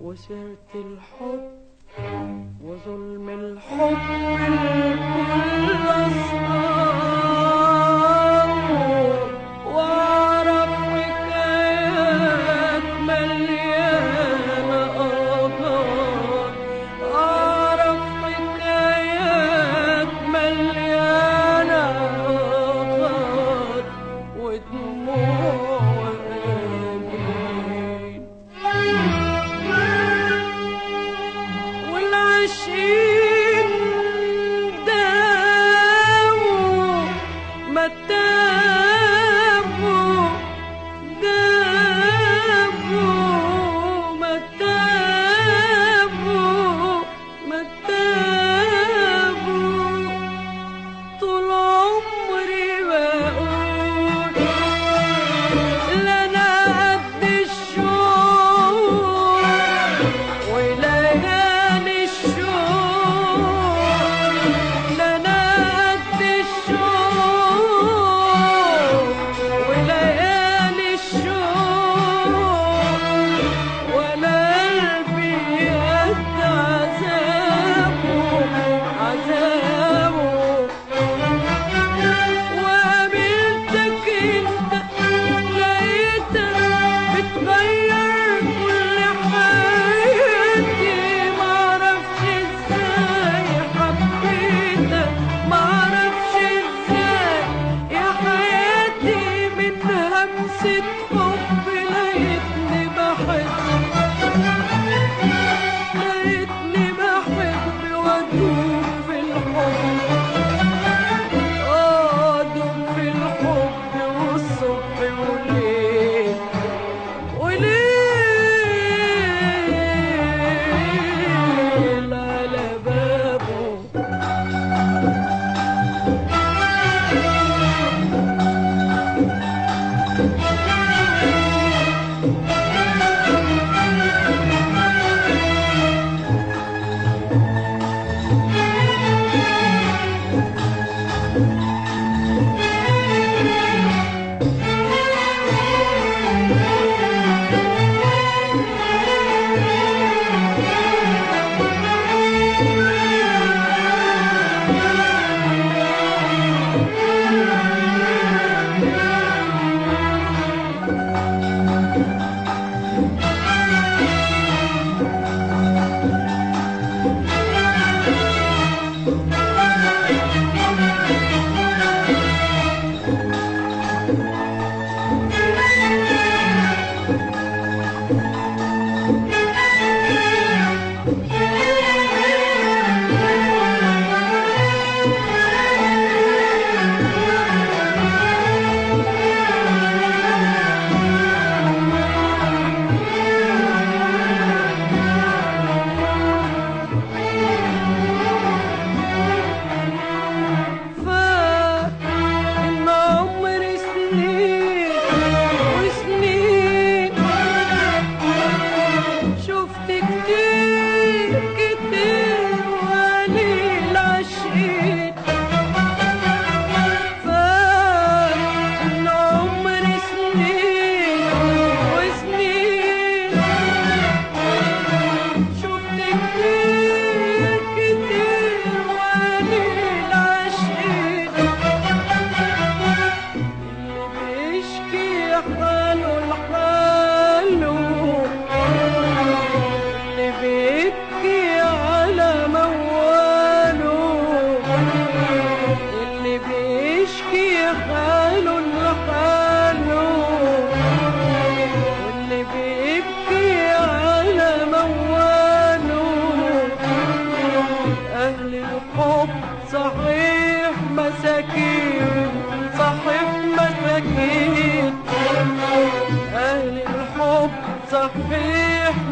وسيرة الحب وظلم الحب الكل أصحابه، وأعرف حكايات مليانة آثار، أعرف حكايات مليانة آثار ودموع وآمين. والعاشقين داووا ما تابوا، داووا ما تابوا، ما تابوا. طول عمري بقول لا أنا قد الشوق وليالي الشوق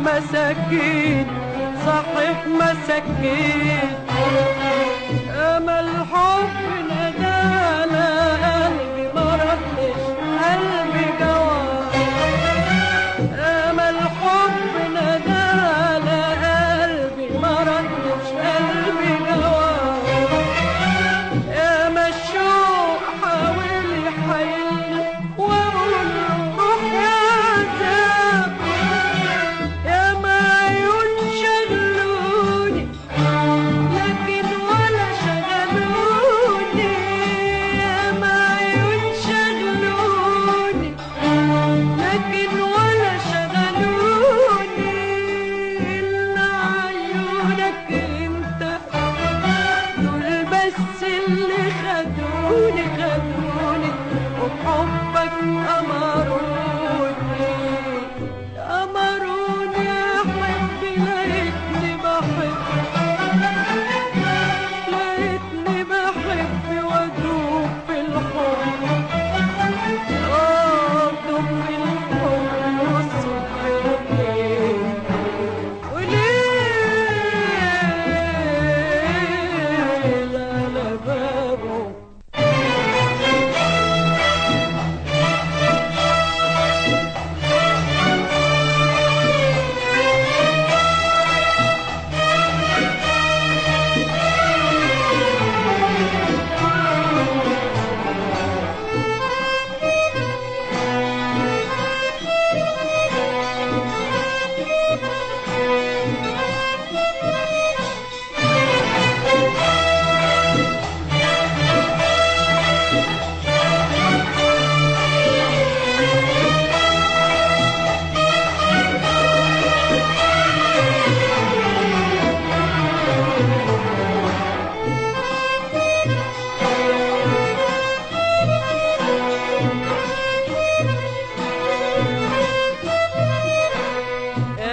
مساكين صحيح مساكين. امل حب ندالة قلبي ما ردش قلبي جواب. امل حب ندالة قلبي ما ردش قلبي جواب. يا مشوق حاول يحيلني واقول له روح يا عذاب. يا ما عيون شغلوني لكن ولا شغلوني. يا ما عيون شغلوني لكن ولا شغلوني إلا عيونك انت دول بس اللي خدوني وبحبك أمروني يا حبي. لقيتني بحب وادوب في الحب. ادوب في الحب والصبر وليل على بابه.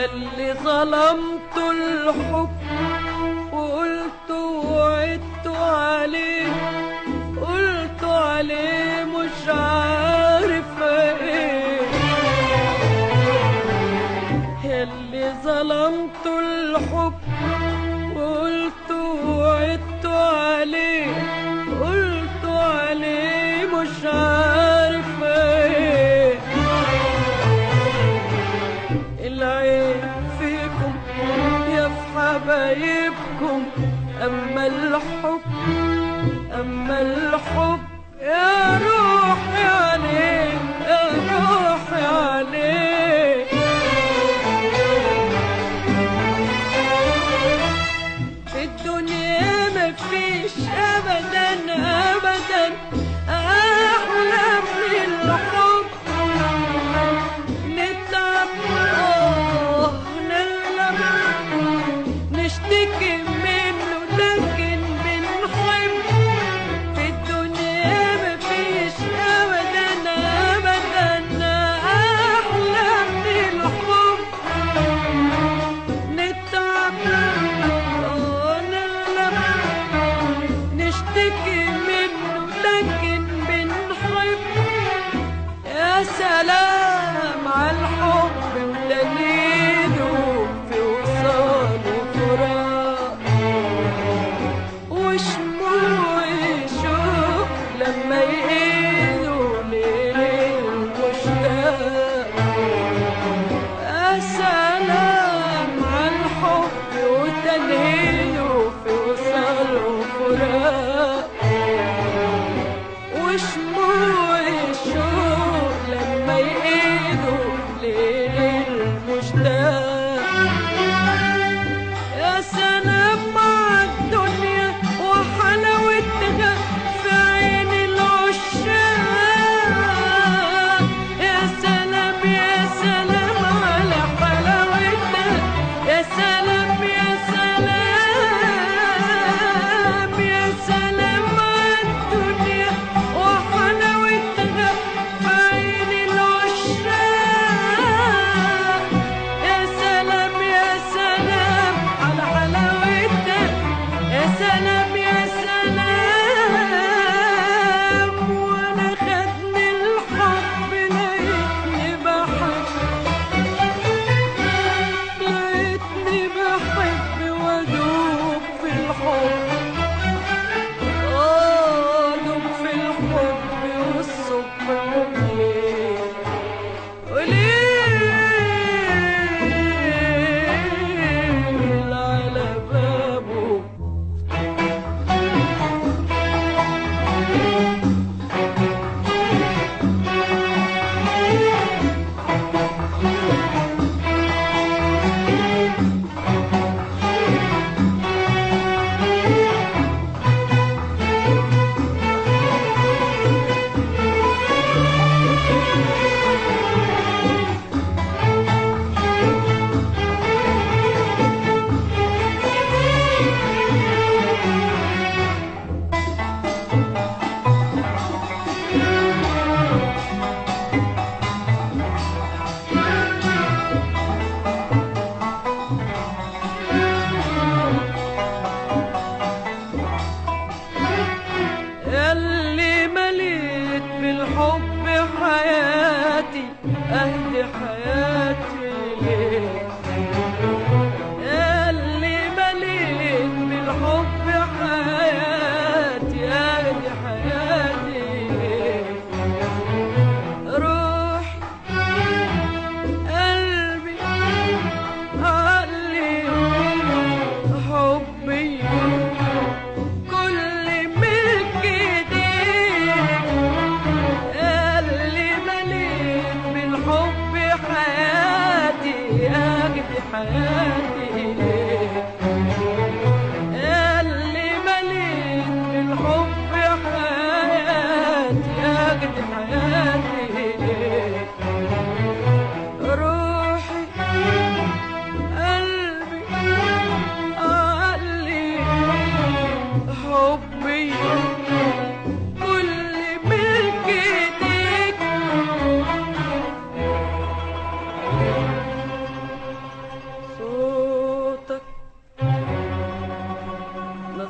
اللي ظلمت الحب وقلت وعدت عليه، قلت عليه مش عارفة ايه. اللي ظلمت الحب وقلت وعدت عليه، قلت عليه مش عارفة ايه. العيب فيكم يا في حبايبكم، أما الحب يا روحي عليه، يا روحي عليه. في الدنيا مفيش أبدا أبدا أحلى من الحب. نتعب نلم نشتكي منه لكن بنحب. في الدنيا مفيش أبدا أبدا أحلى من الحب. نتعب نلم نشتكي منه لكن بنحب. يا سلام عالحب ودليله في وصال وفراق، وشموع الشوق لما يقيلوا ليل المشتاق. يا سلام عالحب ودليله في وصال وفراق، وشموع الشوق لما يقيدوا ليل المشتاق. يا سلام مع الدنيا وحلاوتها في عين العشاق. يا سلام يا سلام على حلاوتها. يا سلام يا سلام يا سلام مع الدنيا وحلاوتها في عين العشاق. يا سلام يا سلام على حلاوتها. يا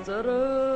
سراب